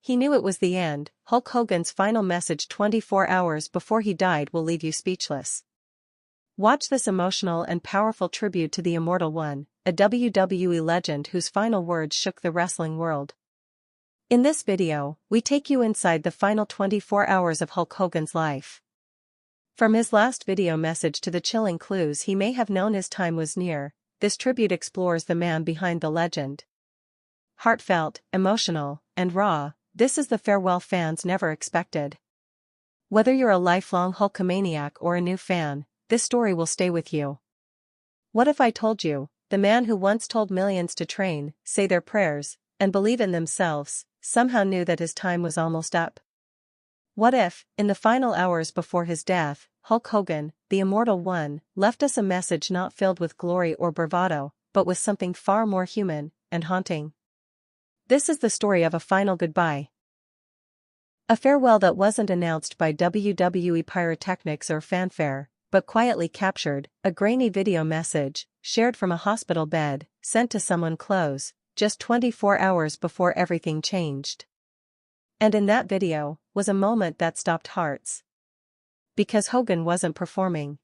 He knew it was the end. Hulk Hogan's final message 24 hours before he died will leave you speechless. Watch this emotional and powerful tribute to the Immortal One, a WWE legend whose final words shook the wrestling world. In this video, we take you inside the final 24 hours of Hulk Hogan's life. From his last video message to the chilling clues he may have known his time was near, this tribute explores the man behind the legend. Heartfelt, emotional, and raw, this is the farewell fans never expected. Whether you're a lifelong Hulkamaniac or a new fan, this story will stay with you. What if I told you, the man who once told millions to train, say their prayers, and believe in themselves, somehow knew that his time was almost up? What if, in the final hours before his death, Hulk Hogan, the Immortal One, left us a message not filled with glory or bravado, but with something far more human and haunting? This is the story of a final goodbye. A farewell that wasn't announced by WWE pyrotechnics or fanfare, but quietly captured, a grainy video message, shared from a hospital bed, sent to someone close, just 24 hours before everything changed. And in that video, was a moment that stopped hearts. Because Hogan wasn't performing.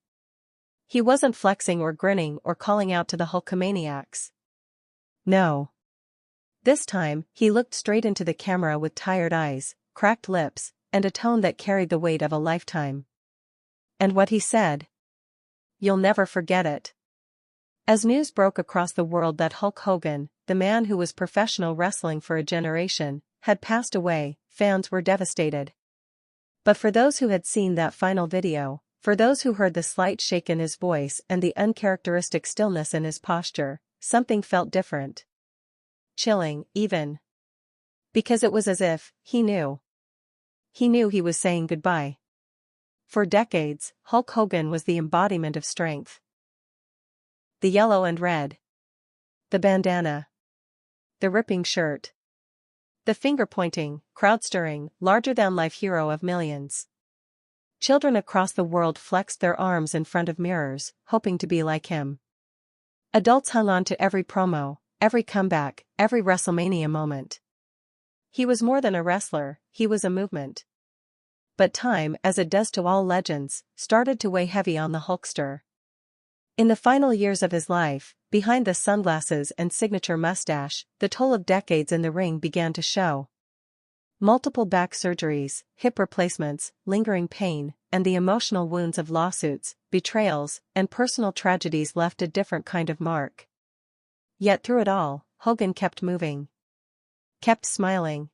He wasn't flexing or grinning or calling out to the Hulkamaniacs. No. This time, he looked straight into the camera with tired eyes, cracked lips, and a tone that carried the weight of a lifetime. And what he said? You'll never forget it. As news broke across the world that Hulk Hogan, the man who was professional wrestling for a generation, had passed away, fans were devastated. But for those who had seen that final video, for those who heard the slight shake in his voice and the uncharacteristic stillness in his posture, something felt different. Chilling, even. Because it was as if, he knew. He knew he was saying goodbye. For decades, Hulk Hogan was the embodiment of strength. The yellow and red. The bandana. The ripping shirt. The finger-pointing, crowd-stirring, larger-than-life hero of millions. Children across the world flexed their arms in front of mirrors, hoping to be like him. Adults hung on to every promo, every comeback, every WrestleMania moment. He was more than a wrestler, he was a movement. But time, as it does to all legends, started to weigh heavy on the Hulkster. In the final years of his life, behind the sunglasses and signature mustache, the toll of decades in the ring began to show. Multiple back surgeries, hip replacements, lingering pain, and the emotional wounds of lawsuits, betrayals, and personal tragedies left a different kind of mark. Yet through it all, Hogan kept moving. Kept smiling.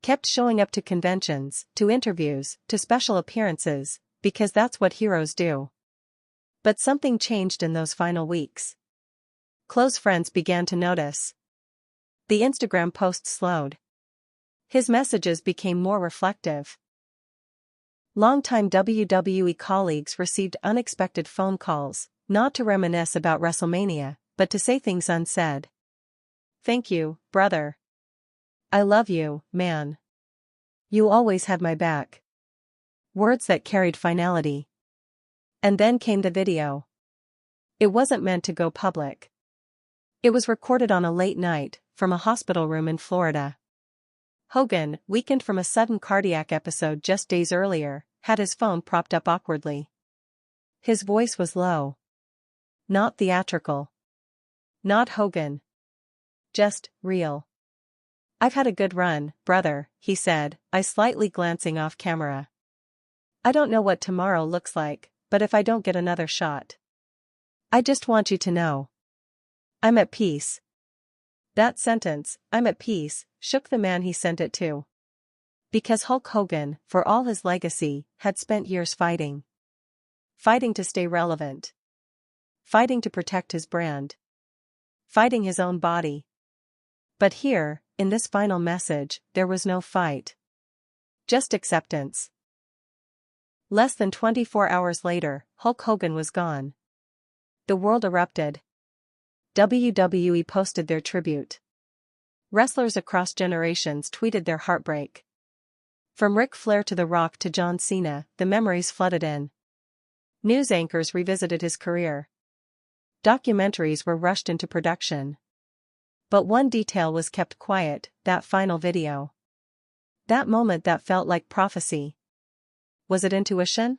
Kept showing up to conventions, to interviews, to special appearances, because that's what heroes do. But something changed in those final weeks. Close friends began to notice. The Instagram posts slowed. His messages became more reflective. Longtime WWE colleagues received unexpected phone calls, not to reminisce about WrestleMania, but to say things unsaid. Thank you, brother. I love you, man. You always had my back. Words that carried finality. And then came the video. It wasn't meant to go public. It was recorded on a late night, from a hospital room in Florida. Hogan, weakened from a sudden cardiac episode just days earlier, had his phone propped up awkwardly. His voice was low. Not theatrical. Not Hogan. Just, real. I've had a good run, brother, he said, eyes slightly glancing off camera. I don't know what tomorrow looks like, but if I don't get another shot, I just want you to know. I'm at peace. That sentence, I'm at peace, shook the man he sent it to. Because Hulk Hogan, for all his legacy, had spent years fighting. Fighting to stay relevant. Fighting to protect his brand. Fighting his own body. But here, in this final message, there was no fight. Just acceptance. Less than 24 hours later, Hulk Hogan was gone. The world erupted. WWE posted their tribute. Wrestlers across generations tweeted their heartbreak. From Ric Flair to The Rock to John Cena, the memories flooded in. News anchors revisited his career. Documentaries were rushed into production. But one detail was kept quiet, that final video. That moment that felt like prophecy. Was it intuition?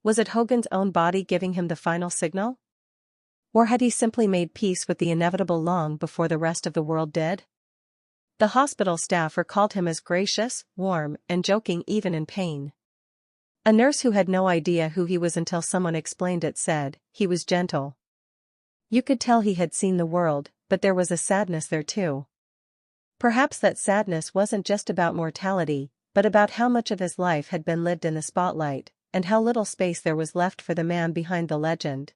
Was it Hogan's own body giving him the final signal? Or had he simply made peace with the inevitable long before the rest of the world did? The hospital staff recalled him as gracious, warm, and joking even in pain. A nurse who had no idea who he was until someone explained it said, he was gentle. You could tell he had seen the world, but there was a sadness there too. Perhaps that sadness wasn't just about mortality, but about how much of his life had been lived in the spotlight, and how little space there was left for the man behind the legend.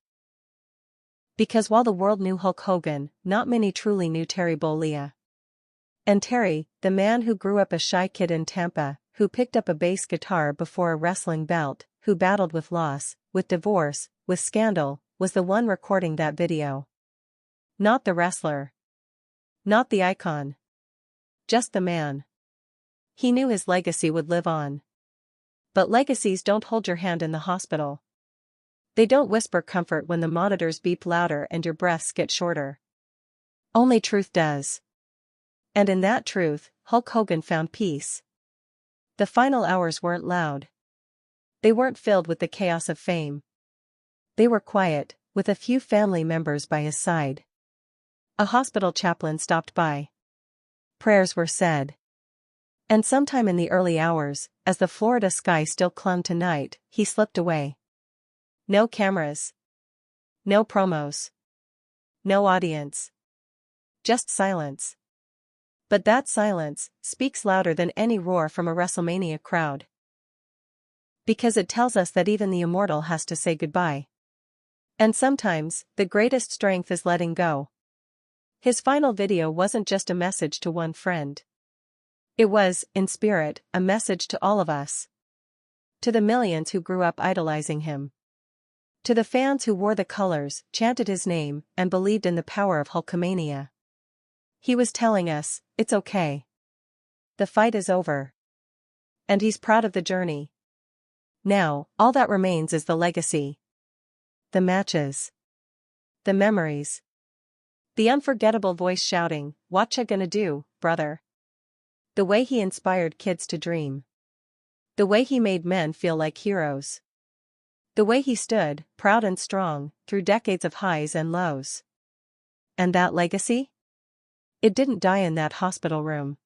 Because while the world knew Hulk Hogan, not many truly knew Terry Bollea. And Terry, the man who grew up a shy kid in Tampa, who picked up a bass guitar before a wrestling belt, who battled with loss, with divorce, with scandal, was the one recording that video. Not the wrestler. Not the icon. Just the man. He knew his legacy would live on. But legacies don't hold your hand in the hospital. They don't whisper comfort when the monitors beep louder and your breaths get shorter. Only truth does. And in that truth, Hulk Hogan found peace. The final hours weren't loud. They weren't filled with the chaos of fame. They were quiet, with a few family members by his side. A hospital chaplain stopped by. Prayers were said. And sometime in the early hours, as the Florida sky still clung to night, he slipped away. No cameras. No promos. No audience. Just silence. But that silence speaks louder than any roar from a WrestleMania crowd. Because it tells us that even the immortal has to say goodbye. And sometimes, the greatest strength is letting go. His final video wasn't just a message to one friend. It was, in spirit, a message to all of us. To the millions who grew up idolizing him. To the fans who wore the colors, chanted his name, and believed in the power of Hulkamania. He was telling us, it's okay. The fight is over. And he's proud of the journey. Now, all that remains is the legacy. The matches. The memories. The unforgettable voice shouting, "Whatcha gonna do, brother?" The way he inspired kids to dream. The way he made men feel like heroes. The way he stood, proud and strong, through decades of highs and lows. And that legacy? It didn't die in that hospital room.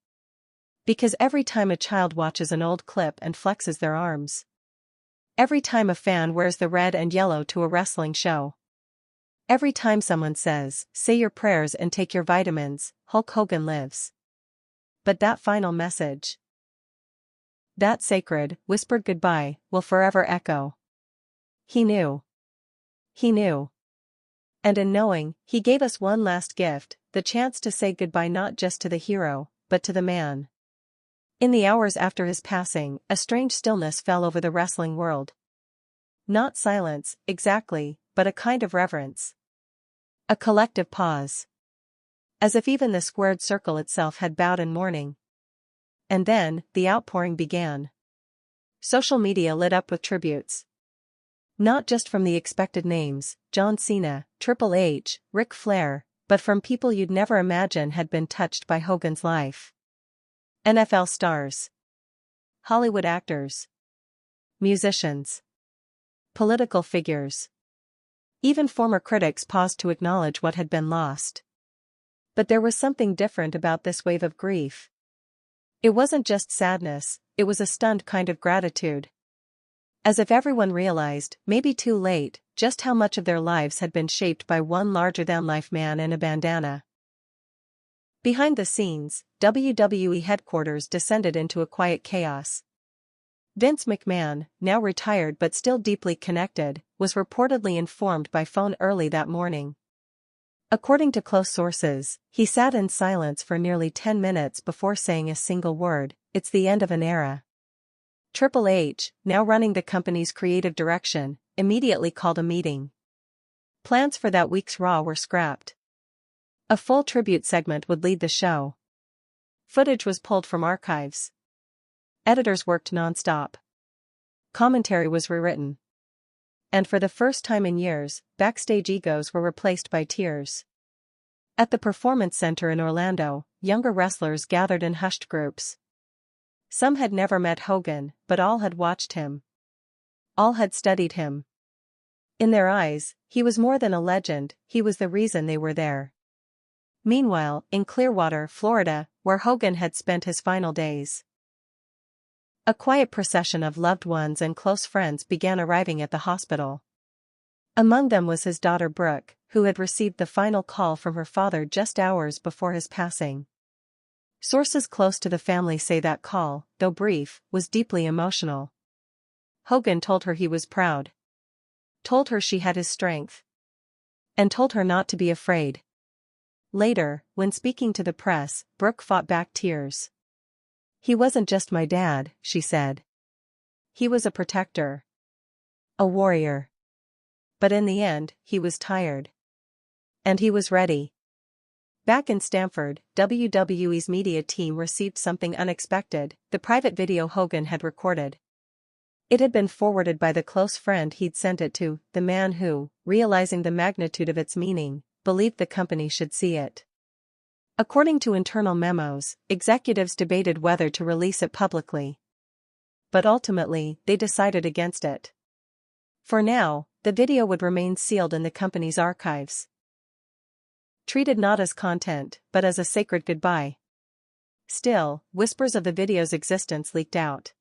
Because every time a child watches an old clip and flexes their arms. Every time a fan wears the red and yellow to a wrestling show. Every time someone says, say your prayers and take your vitamins, Hulk Hogan lives. But that final message. That sacred, whispered goodbye, will forever echo. He knew. He knew. And in knowing, he gave us one last gift, the chance to say goodbye not just to the hero, but to the man. In the hours after his passing, a strange stillness fell over the wrestling world. Not silence, exactly, but a kind of reverence. A collective pause. As if even the squared circle itself had bowed in mourning. And then, the outpouring began. Social media lit up with tributes. Not just from the expected names, John Cena, Triple H, Ric Flair, but from people you'd never imagine had been touched by Hogan's life. NFL stars. Hollywood actors. Musicians. Political figures. Even former critics paused to acknowledge what had been lost. But there was something different about this wave of grief. It wasn't just sadness, it was a stunned kind of gratitude. As if everyone realized, maybe too late, just how much of their lives had been shaped by one larger-than-life man in a bandana. Behind the scenes, WWE headquarters descended into a quiet chaos. Vince McMahon, now retired but still deeply connected, was reportedly informed by phone early that morning. According to close sources, he sat in silence for nearly 10 minutes before saying a single word, "It's the end of an era." Triple H, now running the company's creative direction, immediately called a meeting. Plans for that week's Raw were scrapped. A full tribute segment would lead the show. Footage was pulled from archives. Editors worked non-stop. Commentary was rewritten. And for the first time in years, backstage egos were replaced by tears. At the Performance Center in Orlando, younger wrestlers gathered in hushed groups. Some had never met Hogan, but all had watched him. All had studied him. In their eyes, he was more than a legend, he was the reason they were there. Meanwhile, in Clearwater, Florida, where Hogan had spent his final days, a quiet procession of loved ones and close friends began arriving at the hospital. Among them was his daughter Brooke, who had received the final call from her father just hours before his passing. Sources close to the family say that call, though brief, was deeply emotional. Hogan told her he was proud. Told her she had his strength. And told her not to be afraid. Later, when speaking to the press, Brooke fought back tears. "He wasn't just my dad," she said. "He was a protector. A warrior. But in the end, he was tired. And he was ready." Back in Stamford, WWE's media team received something unexpected, the private video Hogan had recorded. It had been forwarded by the close friend he'd sent it to, the man who, realizing the magnitude of its meaning, believed the company should see it. According to internal memos, executives debated whether to release it publicly. But ultimately, they decided against it. For now, the video would remain sealed in the company's archives. Treated not as content, but as a sacred goodbye. Still, whispers of the video's existence leaked out.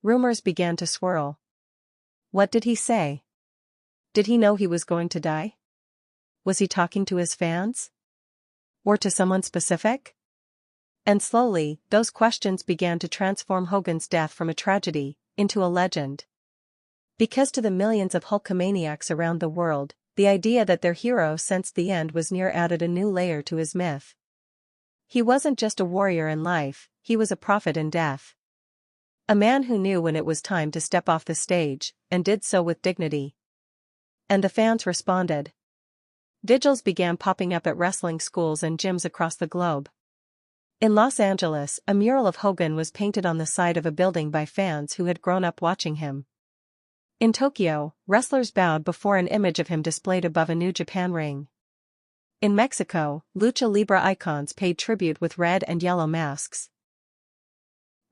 Rumors began to swirl. What did he say? Did he know he was going to die? Was he talking to his fans? Or to someone specific? And slowly, those questions began to transform Hogan's death from a tragedy into a legend. Because to the millions of Hulkamaniacs around the world, the idea that their hero sensed the end was near added a new layer to his myth. He wasn't just a warrior in life, he was a prophet in death. A man who knew when it was time to step off the stage, and did so with dignity. And the fans responded. Vigils began popping up at wrestling schools and gyms across the globe. In Los Angeles, a mural of Hogan was painted on the side of a building by fans who had grown up watching him. In Tokyo, wrestlers bowed before an image of him displayed above a New Japan ring. In Mexico, lucha libre icons paid tribute with red and yellow masks.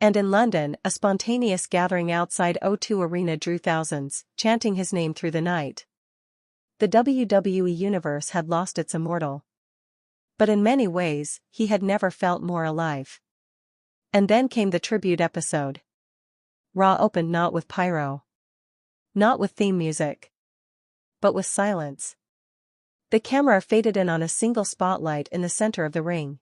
And in London, a spontaneous gathering outside O2 Arena drew thousands, chanting his name through the night. The WWE Universe had lost its immortal. But in many ways, he had never felt more alive. And then came the tribute episode. Raw opened not with pyro. Not with theme music. But with silence. The camera faded in on a single spotlight in the center of the ring.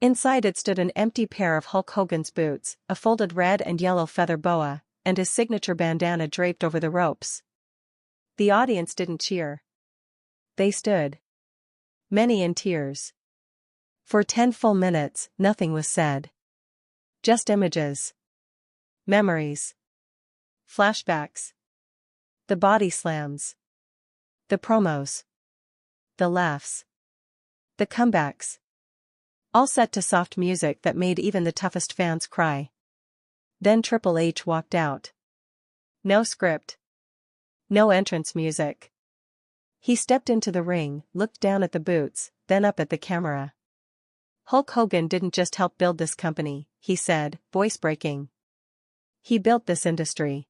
Inside it stood an empty pair of Hulk Hogan's boots, a folded red and yellow feather boa, and his signature bandana draped over the ropes. The audience didn't cheer. They stood. Many in tears. For 10 full minutes, nothing was said. Just images. Memories. Flashbacks. The body slams. The promos. The laughs. The comebacks. All set to soft music that made even the toughest fans cry. Then Triple H walked out. No script. No entrance music. He stepped into the ring, looked down at the boots, then up at the camera. Hulk Hogan didn't just help build this company, he said, voice breaking. He built this industry.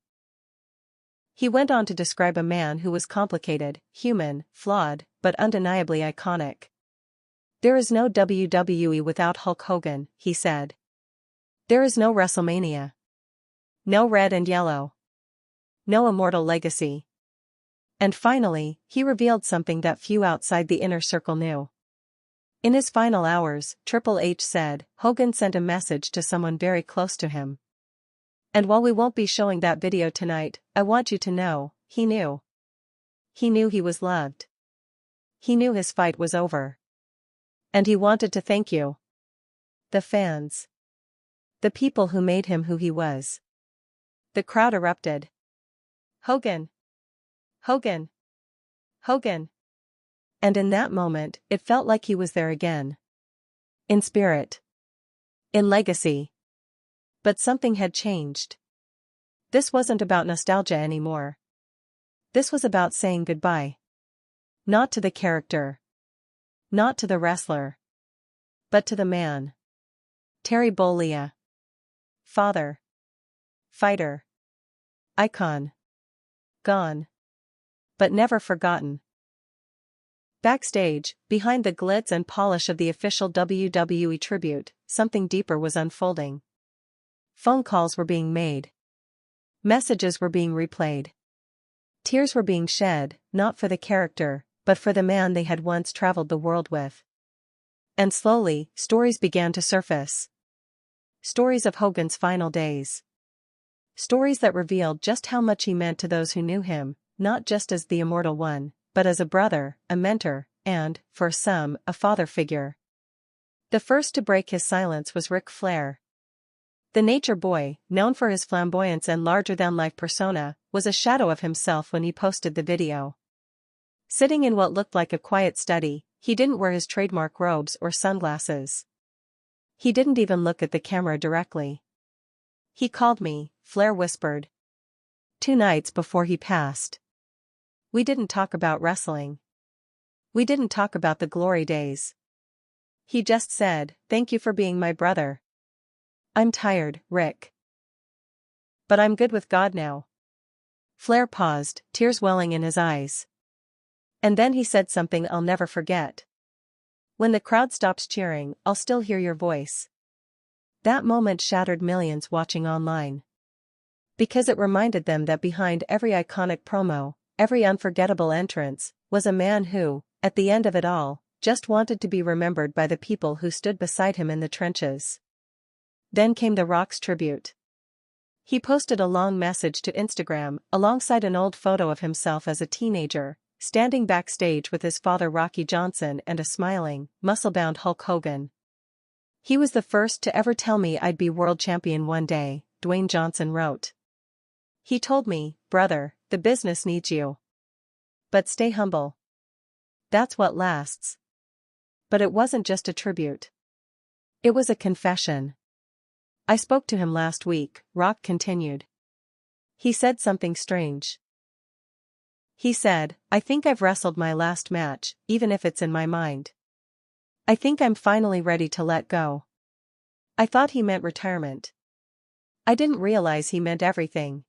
He went on to describe a man who was complicated, human, flawed, but undeniably iconic. There is no WWE without Hulk Hogan, he said. There is no WrestleMania. No red and yellow. No immortal legacy. And finally, he revealed something that few outside the inner circle knew. In his final hours, Triple H said, Hogan sent a message to someone very close to him. And while we won't be showing that video tonight, I want you to know, he knew. He knew he was loved. He knew his fight was over. And he wanted to thank you. The fans. The people who made him who he was. The crowd erupted. Hogan. Hogan. Hogan. And in that moment, it felt like he was there again. In spirit. In legacy. But something had changed. This wasn't about nostalgia anymore. This was about saying goodbye. Not to the character. Not to the wrestler. But to the man. Terry Bollea. father, fighter, icon. Gone. But never forgotten. Backstage, behind the glitz and polish of the official WWE tribute, something deeper was unfolding. Phone calls were being made. Messages were being replayed. Tears were being shed, not for the character, but for the man they had once traveled the world with. And slowly, stories began to surface. Stories of Hogan's final days. Stories that revealed just how much he meant to those who knew him, not just as the Immortal One, but as a brother, a mentor, and, for some, a father figure. The first to break his silence was Ric Flair. The Nature Boy, known for his flamboyance and larger-than-life persona, was a shadow of himself when he posted the video. Sitting in what looked like a quiet study, he didn't wear his trademark robes or sunglasses. He didn't even look at the camera directly. "He called me," Flair whispered. 2 nights before he passed. "We didn't talk about wrestling. We didn't talk about the glory days. He just said, 'Thank you for being my brother. I'm tired, Rick. But I'm good with God now.'" Flair paused, tears welling in his eyes. And then he said something I'll never forget. "When the crowd stops cheering, I'll still hear your voice." That moment shattered millions watching online. Because it reminded them that behind every iconic promo, every unforgettable entrance, was a man who, at the end of it all, just wanted to be remembered by the people who stood beside him in the trenches. Then came The Rock's tribute. He posted a long message to Instagram, alongside an old photo of himself as a teenager, standing backstage with his father Rocky Johnson and a smiling, muscle-bound Hulk Hogan. "He was the first to ever tell me I'd be world champion one day," Dwayne Johnson wrote. "He told me, 'Brother, the business needs you. But stay humble. That's what lasts.'" But it wasn't just a tribute. It was a confession. "I spoke to him last week," Rock continued. "He said something strange. He said, 'I think I've wrestled my last match, even if it's in my mind. I think I'm finally ready to let go.' I thought he meant retirement. I didn't realize he meant everything."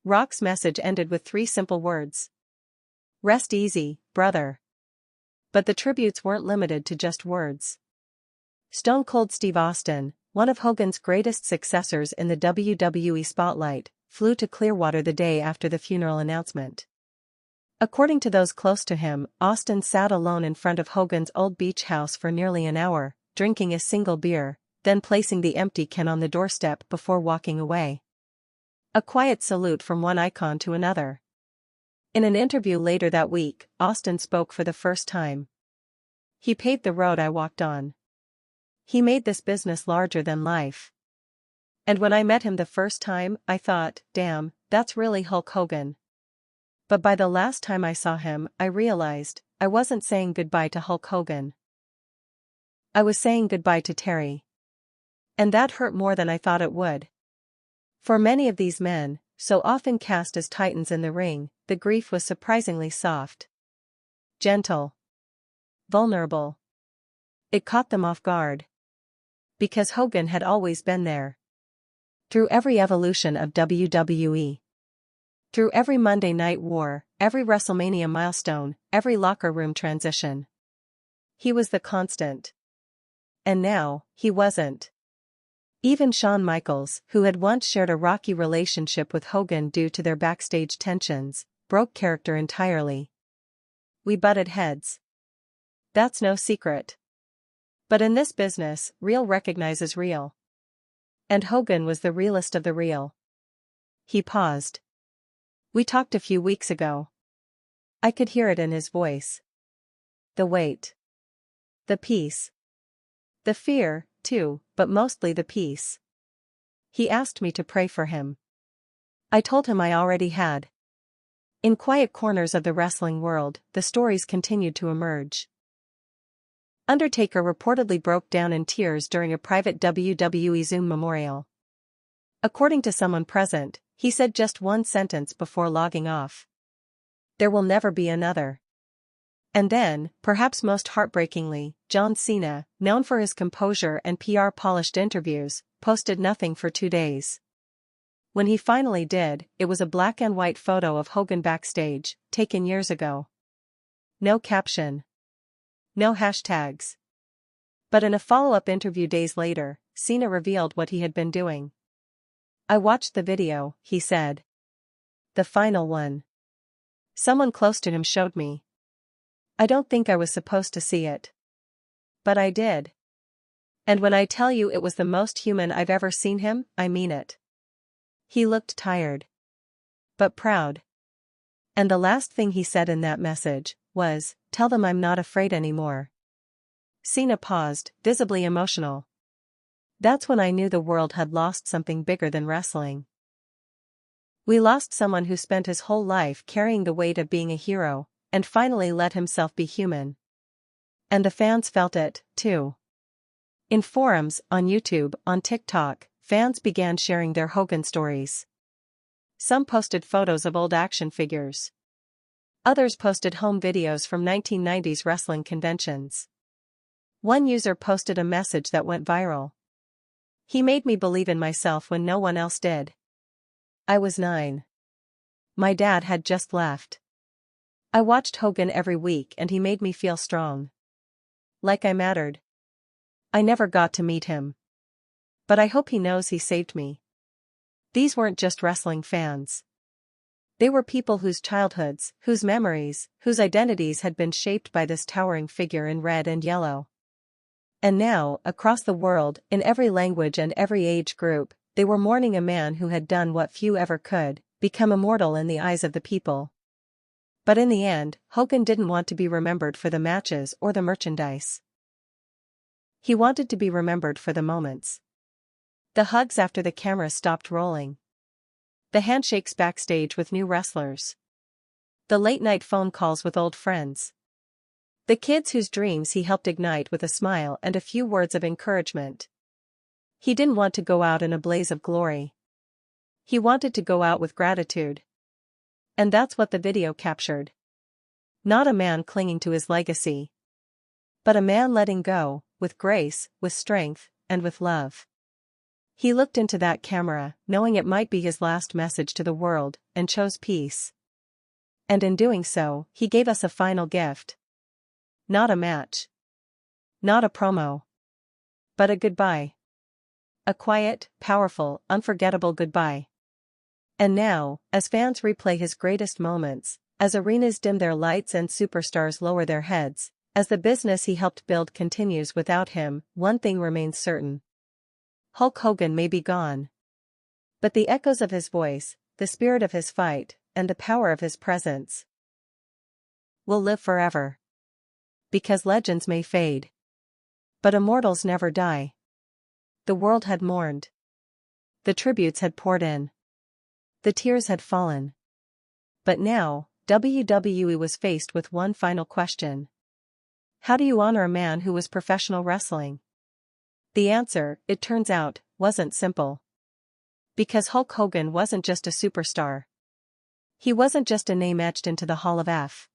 Rock's message ended with 3 simple words. "Rest easy, brother." But the tributes weren't limited to just words. Stone Cold Steve Austin, one of Hogan's greatest successors in the WWE spotlight, flew to Clearwater the day after the funeral announcement. According to those close to him, Austin sat alone in front of Hogan's old beach house for nearly an hour, drinking a single beer, then placing the empty can on the doorstep before walking away. A quiet salute from one icon to another. In an interview later that week, Austin spoke for the first time. "He paved the road I walked on. He made this business larger than life. And when I met him the first time, I thought, damn, that's really Hulk Hogan. But by the last time I saw him, I realized, I wasn't saying goodbye to Hulk Hogan. I was saying goodbye to Terry. And that hurt more than I thought it would." For many of these men, so often cast as titans in the ring, the grief was surprisingly soft. Gentle. Vulnerable. It caught them off guard. Because Hogan had always been there. Through every evolution of WWE. Through every Monday Night War, every WrestleMania milestone, every locker room transition. He was the constant. And now, he wasn't. Even Shawn Michaels, who had once shared a rocky relationship with Hogan due to their backstage tensions, broke character entirely. We butted heads. That's no secret. But in this business, real recognizes real. And Hogan was the realest of the real. He paused. "We talked a few weeks ago." I could hear it in his voice. The weight. The peace. The fear, too, but mostly the peace. He asked me to pray for him. I told him I already had. In quiet corners of the wrestling world, the stories continued to emerge. Undertaker reportedly broke down in tears during a private WWE Zoom memorial. According to someone present, he said just one sentence before logging off. "There will never be another." And then, perhaps most heartbreakingly, John Cena, known for his composure and PR-polished interviews, posted nothing for 2 days. When he finally did, it was a black and white photo of Hogan backstage, taken years ago. No caption. No hashtags. But in a follow-up interview days later, Cena revealed what he had been doing. "I watched the video," he said. "The final one. Someone close to him showed me. I don't think I was supposed to see it. But I did. And when I tell you it was the most human I've ever seen him, I mean it." He looked tired. But proud. And the last thing he said in that message was, "Tell them I'm not afraid anymore." Cena paused, visibly emotional. "That's when I knew the world had lost something bigger than wrestling. We lost someone who spent his whole life carrying the weight of being a hero, and finally let himself be human. And the fans felt it, too." In forums, on YouTube, on TikTok, fans began sharing their Hogan stories. Some posted photos of old action figures. Others posted home videos from 1990s wrestling conventions. One user posted a message that went viral. "He made me believe in myself when no one else did. I was 9. My dad had just left. I watched Hogan every week and he made me feel strong. Like I mattered. I never got to meet him. But I hope he knows he saved me." These weren't just wrestling fans. They were people whose childhoods, whose memories, whose identities had been shaped by this towering figure in red and yellow. And now, across the world, in every language and every age group, they were mourning a man who had done what few ever could, become immortal in the eyes of the people. But in the end, Hogan didn't want to be remembered for the matches or the merchandise. He wanted to be remembered for the moments. The hugs after the camera stopped rolling. The handshakes backstage with new wrestlers. The late-night phone calls with old friends. The kids whose dreams he helped ignite with a smile and a few words of encouragement. He didn't want to go out in a blaze of glory. He wanted to go out with gratitude. And that's what the video captured. Not a man clinging to his legacy. But a man letting go, with grace, with strength, and with love. He looked into that camera, knowing it might be his last message to the world, and chose peace. And in doing so, he gave us a final gift. Not a match. Not a promo. But a goodbye. A quiet, powerful, unforgettable goodbye. And now, as fans replay his greatest moments, as arenas dim their lights and superstars lower their heads, as the business he helped build continues without him, one thing remains certain. Hulk Hogan may be gone. But the echoes of his voice, the spirit of his fight, and the power of his presence will live forever. Because legends may fade. But immortals never die. The world had mourned. The tributes had poured in. The tears had fallen. But now, WWE was faced with one final question. How do you honor a man who was professional wrestling? The answer, it turns out, wasn't simple. Because Hulk Hogan wasn't just a superstar. He wasn't just a name etched into the Hall of F.